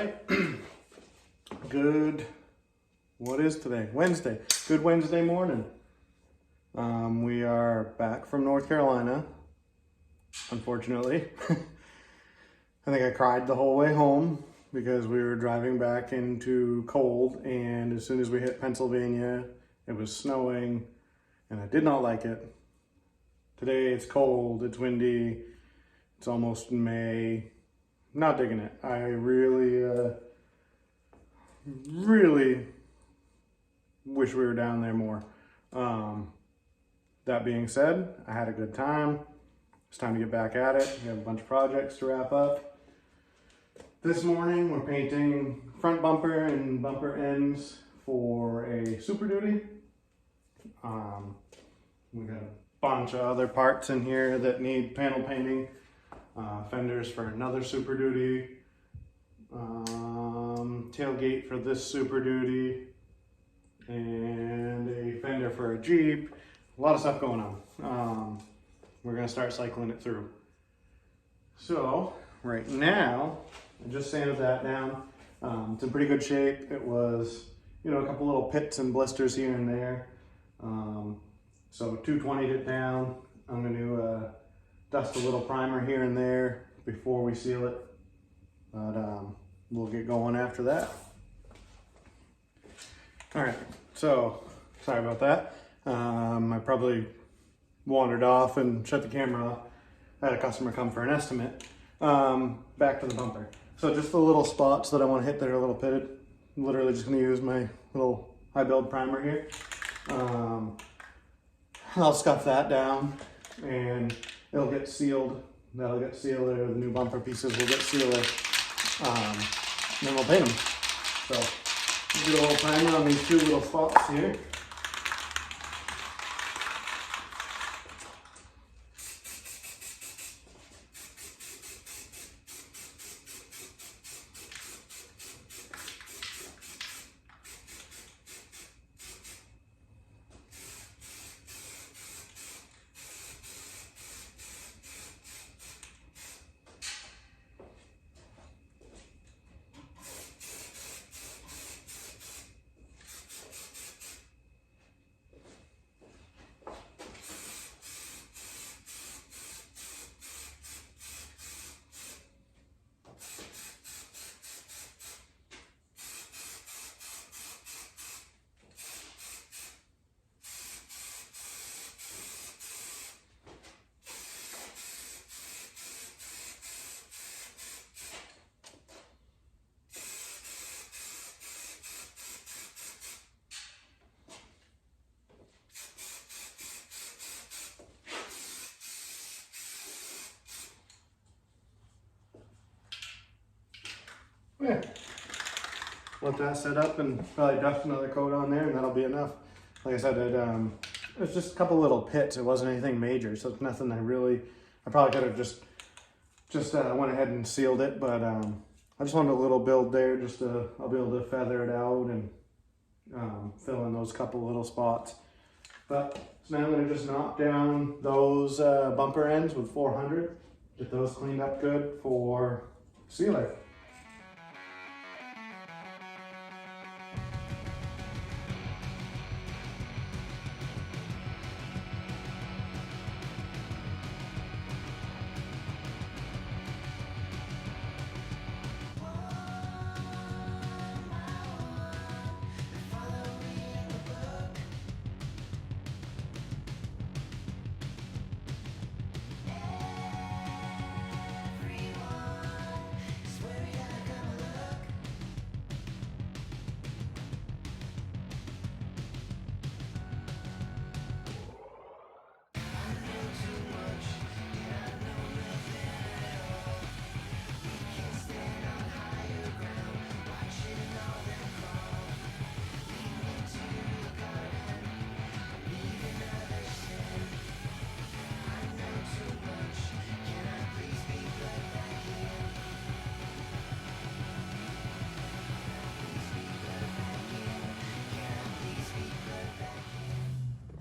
right. What is today? Wednesday. Good Wednesday morning. We are back from North Carolina, unfortunately. I think I cried the whole way home because we were driving back into cold, and as soon as we hit Pennsylvania, it was snowing, and I did not like it. Today it's cold, it's windy, it's almost May. Not digging it. I really wish we were down there more. That being said, I had a good time. It's time to get back at it. We have a bunch of projects to wrap up. This morning we're painting front bumper and bumper ends for a Super Duty. We got a bunch of other parts in here that need panel painting. Fenders for another Super Duty. Tailgate for this Super Duty. And a fender for a Jeep. A lot of stuff going on. We're gonna start cycling it through. So right now, I just sanded that down. It's in pretty good shape. It was, a couple little pits and blisters here and there. So 220'd it down. I'm gonna dust a little primer here and there before we seal it. But we'll get going after that. All right, so sorry about that. I probably wandered off and shut the camera off. I had a customer come for an estimate. Back to the bumper. So just the little spots that I want to hit that are a little pitted. I'm literally just going to use my little high build primer here. I'll scuff that down and it'll get sealed. That'll get sealed, or the new bumper pieces will get sealed. And then we'll paint them. So do a little primer on these two little spots here. Yeah, let that set up and probably dust another coat on there, and that'll be enough. Like I said, it was just a couple little pits. It wasn't anything major, so it's nothing I probably could have just went ahead and sealed it, but I just wanted a little build there, I'll be able to feather it out and fill in those couple little spots. But so now I'm gonna just knock down those bumper ends with 400, get those cleaned up good for sealer.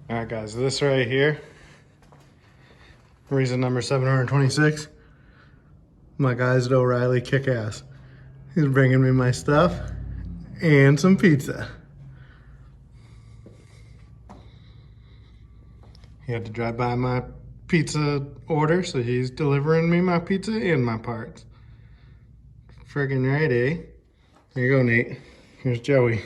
All right, guys, this right here, reason number 726, my guys at O'Reilly kick ass. He's bringing me my stuff and some pizza. He had to drive by my pizza order, so he's delivering me my pizza and my parts. Friggin' right, eh? Here you go, Nate. Here's Joey.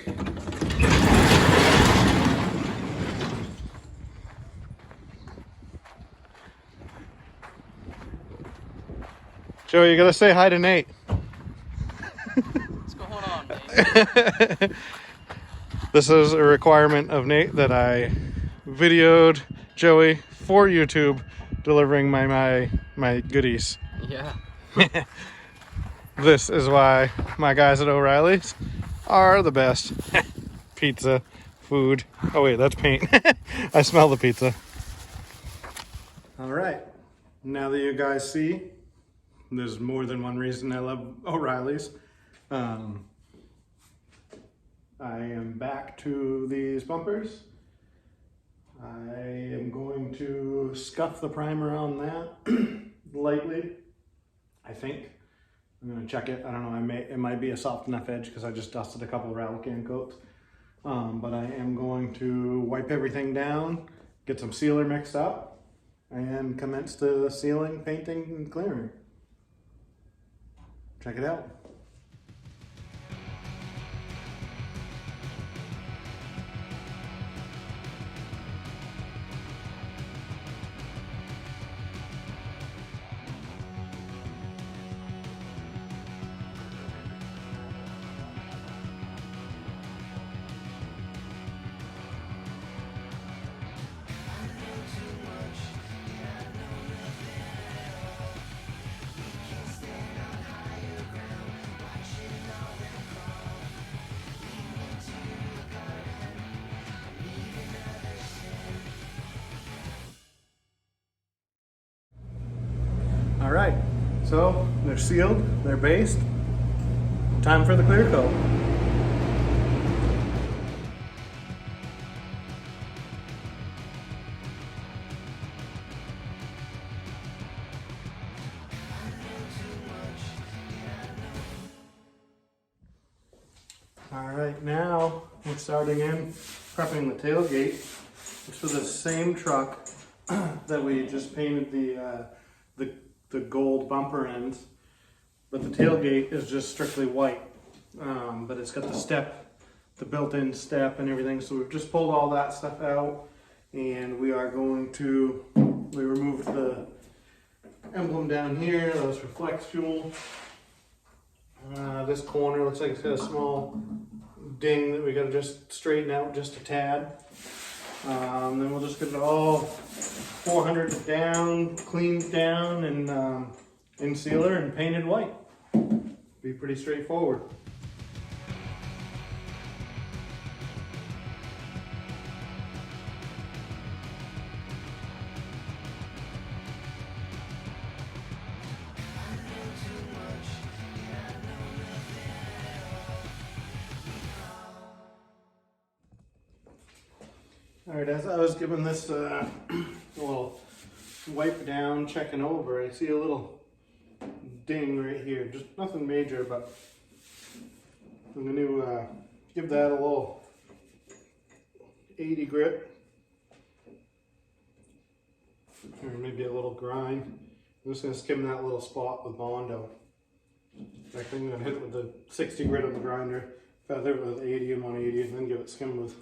Joey, you gotta say hi to Nate. What's going on, Nate? This is a requirement of Nate that I videoed Joey for YouTube delivering my goodies. Yeah. This is why my guys at O'Reilly's are the best. Pizza, food. Oh wait, that's paint. I smell the pizza. All right. Now that you guys see, there's more than one reason I love O'Reilly's. I am back to these bumpers. I am going to scuff the primer on that lightly, I think. I'm gonna check it. I don't know, it might be a soft enough edge because I just dusted a couple of Ralican coats. But I am going to wipe everything down, get some sealer mixed up, and commence the sealing, painting, and clearing. Check it out. All right, so they're sealed, they're based. Time for the clear coat. All right, now we're starting in prepping the tailgate. It's for the same truck that we just painted the gold bumper ends, but the tailgate is just strictly white. But it's got the step, the built-in step and everything. So we've just pulled all that stuff out, and we are going to, we removed the emblem down here. That was for flex fuel. This corner looks like it's got a small ding that we got to just straighten out just a tad. Then we'll just get it all 400 down, cleaned down, and in sealer and painted white. Be pretty straightforward. All right, as I was giving this a little wipe down, checking over, I see a little ding right here. Just nothing major, but I'm going to give that a little 80 grit, or maybe a little grind. I'm just going to skim that little spot with Bondo. I think I'm going to hit it with the 60 grit on the grinder, feather it with 80 and 180, and then give it skim with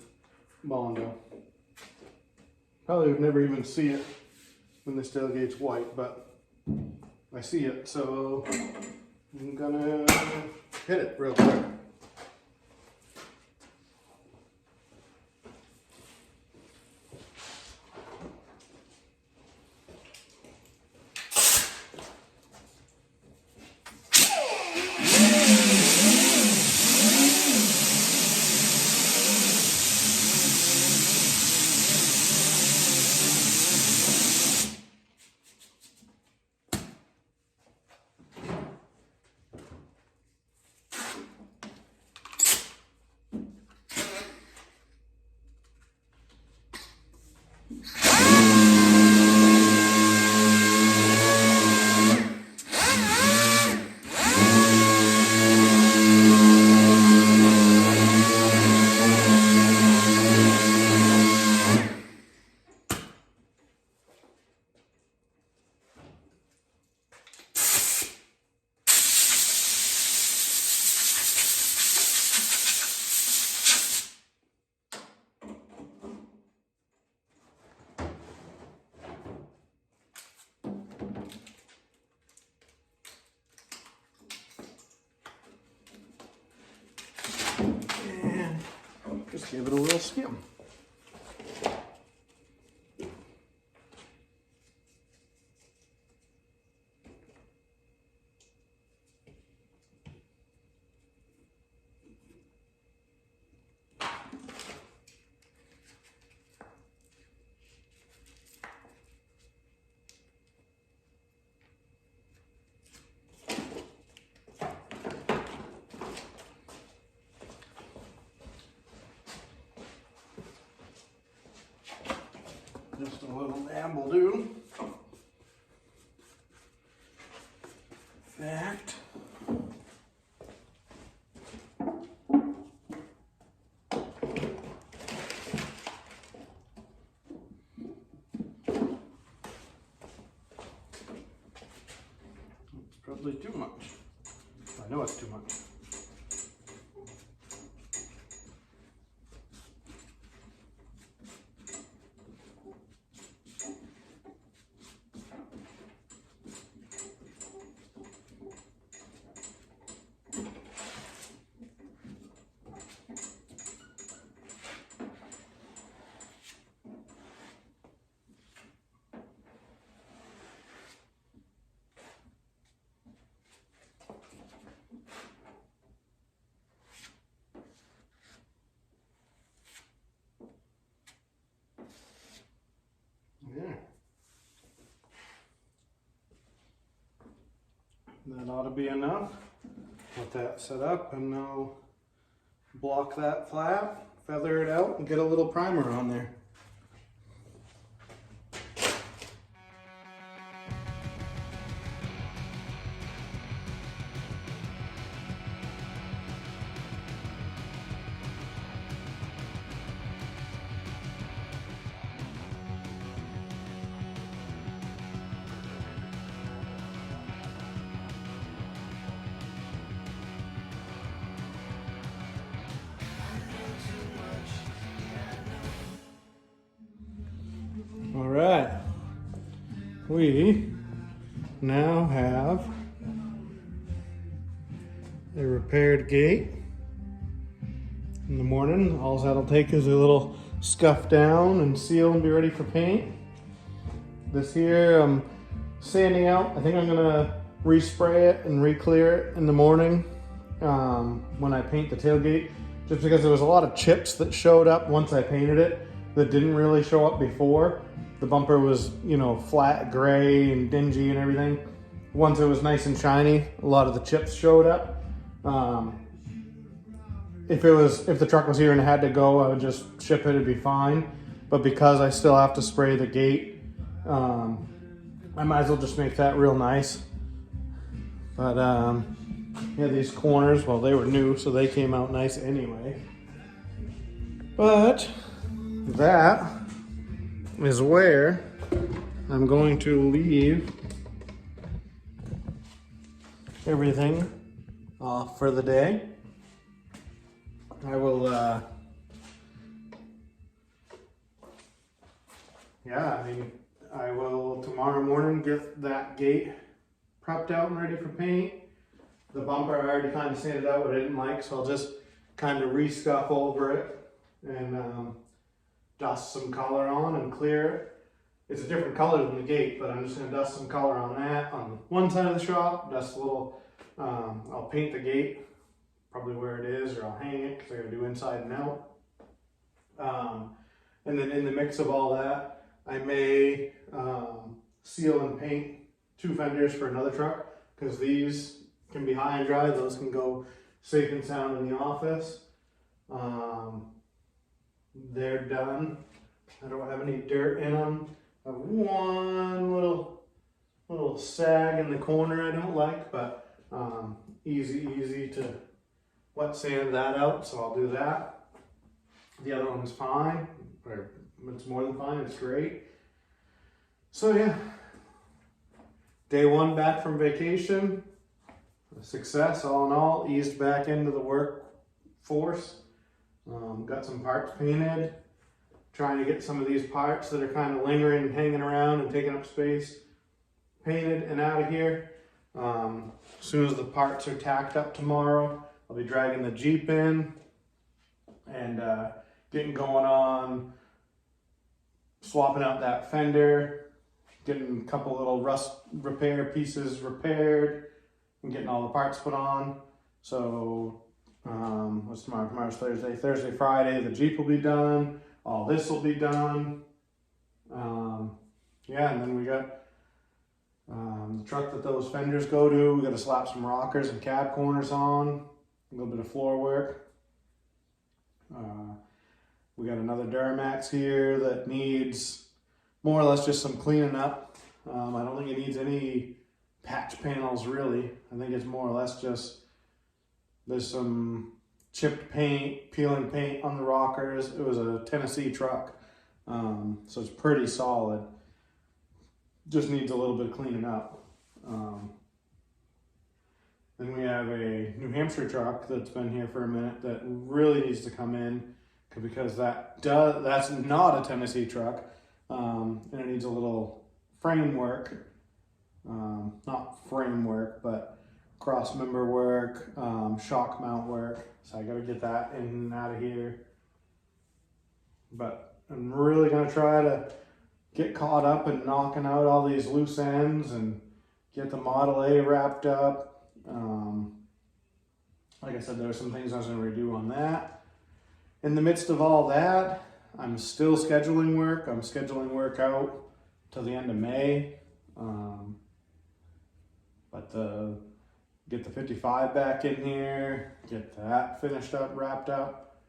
Bondo. Probably would never even see it when this tailgate's white, but I see it, so I'm gonna hit it real quick. Just give it a little skim. Just a little dab will do. Fact. It's probably too much. I know it's too much. Yeah. That ought to be enough. Let that set up and I'll block that flap, feather it out, and get a little primer on there. All right, we now have a repaired gate. In the morning, all that'll take is a little scuff down and seal and be ready for paint. This here, I'm sanding out. I think I'm gonna respray it and re-clear it in the morning when I paint the tailgate, just because there was a lot of chips that showed up once I painted it that didn't really show up before. The bumper was, you know, flat, gray, and dingy and everything. Once it was nice and shiny, a lot of the chips showed up. If the truck was here and it had to go, I would just ship it, it'd be fine. But because I still have to spray the gate, I might as well just make that real nice. But yeah, these corners, well, they were new, so they came out nice anyway. But that is where I'm going to leave everything off for the day. I will, I will tomorrow morning get that gate prepped out and ready for paint. The bumper I already kind of sanded out what I didn't like, so I'll just kind of re-scuff over it and dust some color on and clear it. It's a different color than the gate, but I'm just going to dust some color on that on one side of the shop, dust a little, I'll paint the gate probably where it is, or I'll hang it because I got to do inside and out. And then in the mix of all that, I may seal and paint 2 fenders for another truck, because these can be high and dry, those can go safe and sound in the office. They're done. I don't have any dirt in them. I have one little sag in the corner I don't like, but easy to wet sand that out, so I'll do that. The other one's fine, or it's more than fine, it's great. So yeah, day 1 back from vacation, a success all in all, eased back into the workforce. Got some parts painted, trying to get some of these parts that are kind of lingering and hanging around and taking up space painted and out of here. As soon as the parts are tacked up tomorrow, I'll be dragging the Jeep in and getting going on swapping out that fender, getting a couple little rust repair pieces repaired, and getting all the parts put on. So what's tomorrow? Tomorrow's Thursday. Thursday, Friday, the Jeep will be done. All this will be done. Yeah, and then we got the truck that those fenders go to. We got to slap some rockers and cab corners on. A little bit of floor work. We got another Duramax here that needs more or less just some cleaning up. I don't think it needs any patch panels really. I think it's more or less just there's some chipped paint, peeling paint on the rockers. It was a Tennessee truck, so it's pretty solid. Just needs a little bit of cleaning up. Then we have a New Hampshire truck that's been here for a minute that really needs to come in because that's not a Tennessee truck, and it needs a little framework, not framework, but cross member work, shock mount work. So I got to get that in and out of here. But I'm really gonna try to get caught up in knocking out all these loose ends and get the Model A wrapped up. Like I said, there were some things I was going to redo on that. In the midst of all that, I'm still scheduling work. I'm scheduling work out till the end of May. But get the 55 back in here, get that finished up, wrapped up.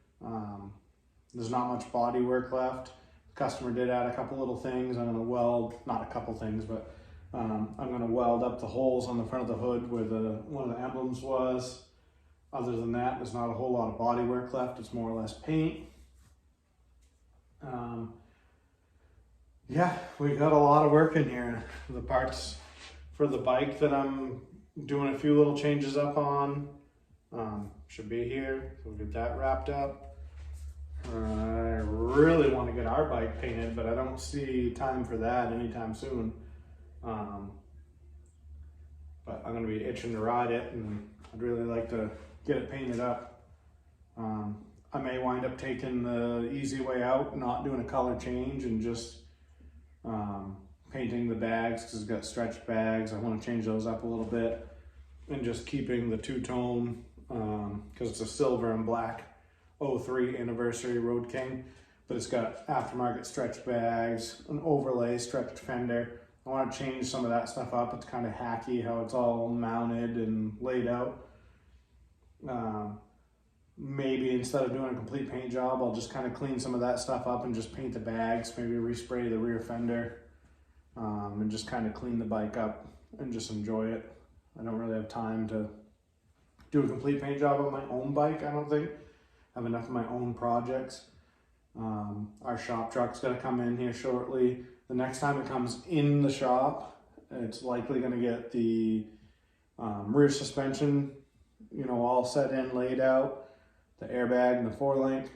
There's not much body work left. The customer did add a couple little things. I'm going to weld, not a couple things, but I'm going to weld up the holes on the front of the hood where one of the emblems was. Other than that, there's not a whole lot of body work left. It's more or less paint. Yeah, we got a lot of work in here. The parts for the bike that I'm doing a few little changes up on should be here. We'll get that wrapped up. I really want to get our bike painted, but I don't see time for that anytime soon. But I'm going to be itching to ride it, and I'd really like to get it painted up. I may wind up taking the easy way out, not doing a color change, and just painting the bags because it's got stretched bags. I want to change those up a little bit, and just keeping the two-tone because it's a silver and black 03 anniversary Road King, but it's got aftermarket stretched bags, an overlay stretched fender. I want to change some of that stuff up. It's kind of hacky how it's all mounted and laid out. Maybe instead of doing a complete paint job, I'll just kind of clean some of that stuff up and just paint the bags, maybe respray the rear fender, and just kind of clean the bike up and just enjoy it. I don't really have time to do a complete paint job on my own bike, I don't think. I have enough of my own projects. Our shop truck's gonna come in here shortly. The next time it comes in the shop, it's likely gonna get the rear suspension, all set in, laid out, the airbag and the 4-link,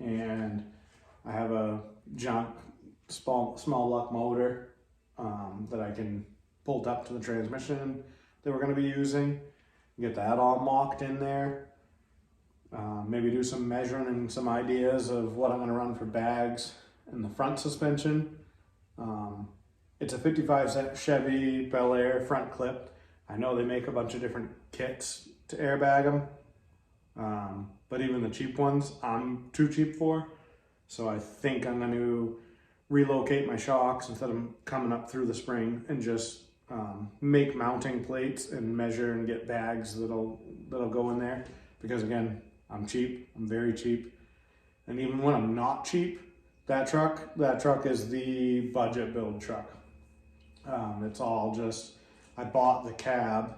and I have a junk small luck motor that I can bolt up to the transmission that we're going to be using. Get that all mocked in there. Maybe do some measuring and some ideas of what I'm going to run for bags in the front suspension. It's a 55 Chevy Bel Air front clip. I know they make a bunch of different kits to airbag them, but even the cheap ones I'm too cheap for. So I think I'm going to relocate my shocks instead of coming up through the spring and just make mounting plates and measure and get bags that'll go in there. Because again, I'm cheap, I'm very cheap. And even when I'm not cheap, that truck is the budget build truck. It's all just, I bought the cab,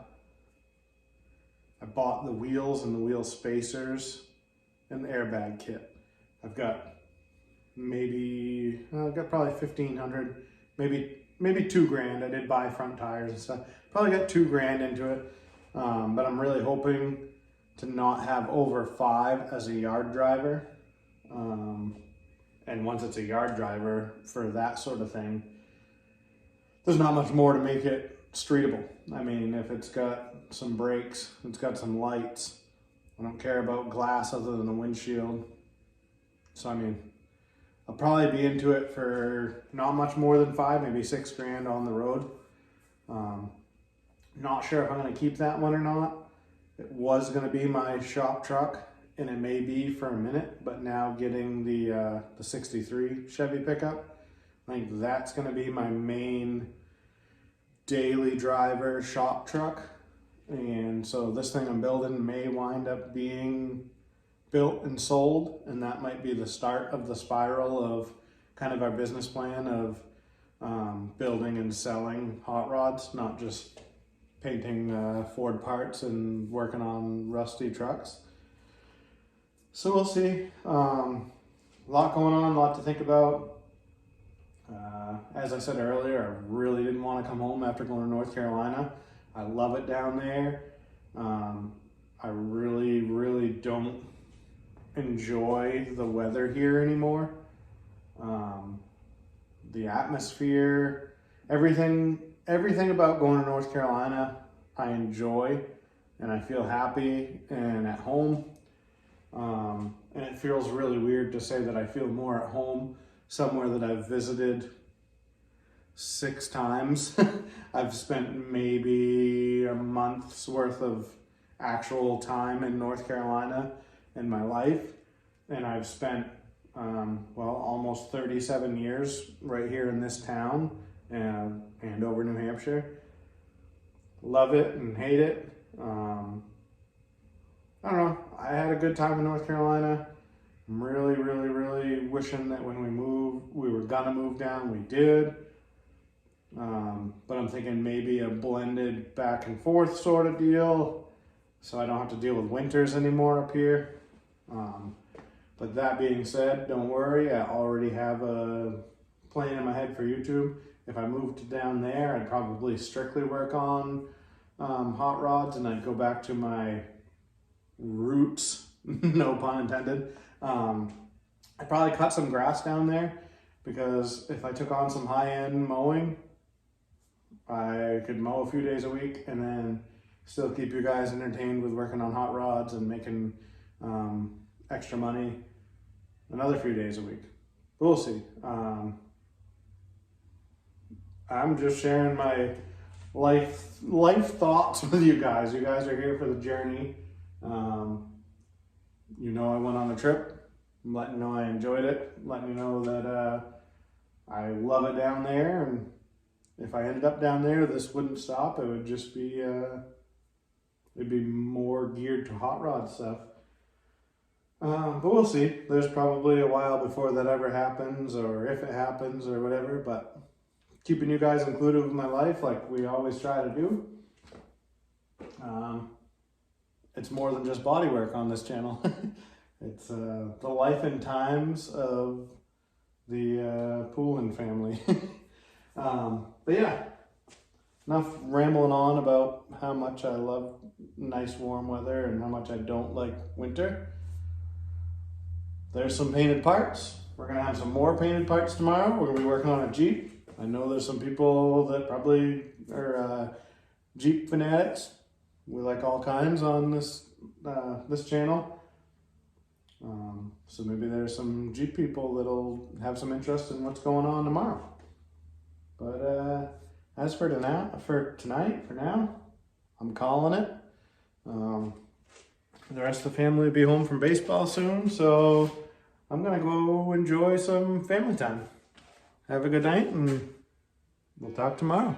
I bought the wheels and the wheel spacers and the airbag kit. I've got probably 1,500, maybe $2,000. I did buy front tires and stuff. Probably got $2,000 into it, but I'm really hoping to not have over 5 as a yard driver. And once it's a yard driver for that sort of thing, there's not much more to make it streetable. I mean, if it's got some brakes, it's got some lights. I don't care about glass other than the windshield. So I mean, I'll probably be into it for not much more than 5, maybe 6 grand on the road. Not sure if I'm going to keep that one or not. It was going to be my shop truck, and it may be for a minute, but now getting the 63 Chevy pickup, I think that's going to be my main daily driver shop truck. And so this thing I'm building may wind up being built and sold, and that might be the start of the spiral of kind of our business plan of building and selling hot rods, not just painting Ford parts and working on rusty trucks. So we'll see. A lot going on, a lot to think about. As I said earlier, I really didn't want to come home after going to North Carolina. I love it down there. I really, really don't enjoy the weather here anymore. The atmosphere, everything about going to North Carolina, I enjoy, and I feel happy and at home. And it feels really weird to say that I feel more at home somewhere that I've visited 6 times. I've spent maybe a month's worth of actual time in North Carolina in my life, and I've spent almost 37 years right here in this town and Andover, New Hampshire. Love it and hate it. I don't know. I had a good time in North Carolina. I'm really, really, really wishing that when we were gonna move down, we did. But I'm thinking maybe a blended back and forth sort of deal, so I don't have to deal with winters anymore up here. But that being said, don't worry, I already have a plan in my head for YouTube. If I moved down there, I'd probably strictly work on hot rods, and I'd go back to my roots, no pun intended. I'd probably cut some grass down there, because if I took on some high-end mowing, I could mow a few days a week and then still keep you guys entertained with working on hot rods and making extra money another few days a week. We'll see. I'm just sharing my life thoughts with you guys. You guys are here for the journey. You know I went on a trip. I'm letting you know I enjoyed it. Letting you know that I love it down there, and if I ended up down there, this wouldn't stop. It would just be it'd be more geared to hot rod stuff. But we'll see. There's probably a while before that ever happens, or if it happens, or whatever. But keeping you guys included with my life, like we always try to do. It's more than just body work on this channel. It's the life and times of the Poulin family. But yeah, enough rambling on about how much I love nice warm weather and how much I don't like winter. There's some painted parts. We're gonna have some more painted parts tomorrow. We're gonna be working on a Jeep. I know there's some people that probably are Jeep fanatics. We like all kinds on this channel. So maybe there's some Jeep people that'll have some interest in what's going on tomorrow. But as for tonight, I'm calling it. The rest of the family will be home from baseball soon, so I'm gonna go enjoy some family time. Have a good night, and we'll talk tomorrow.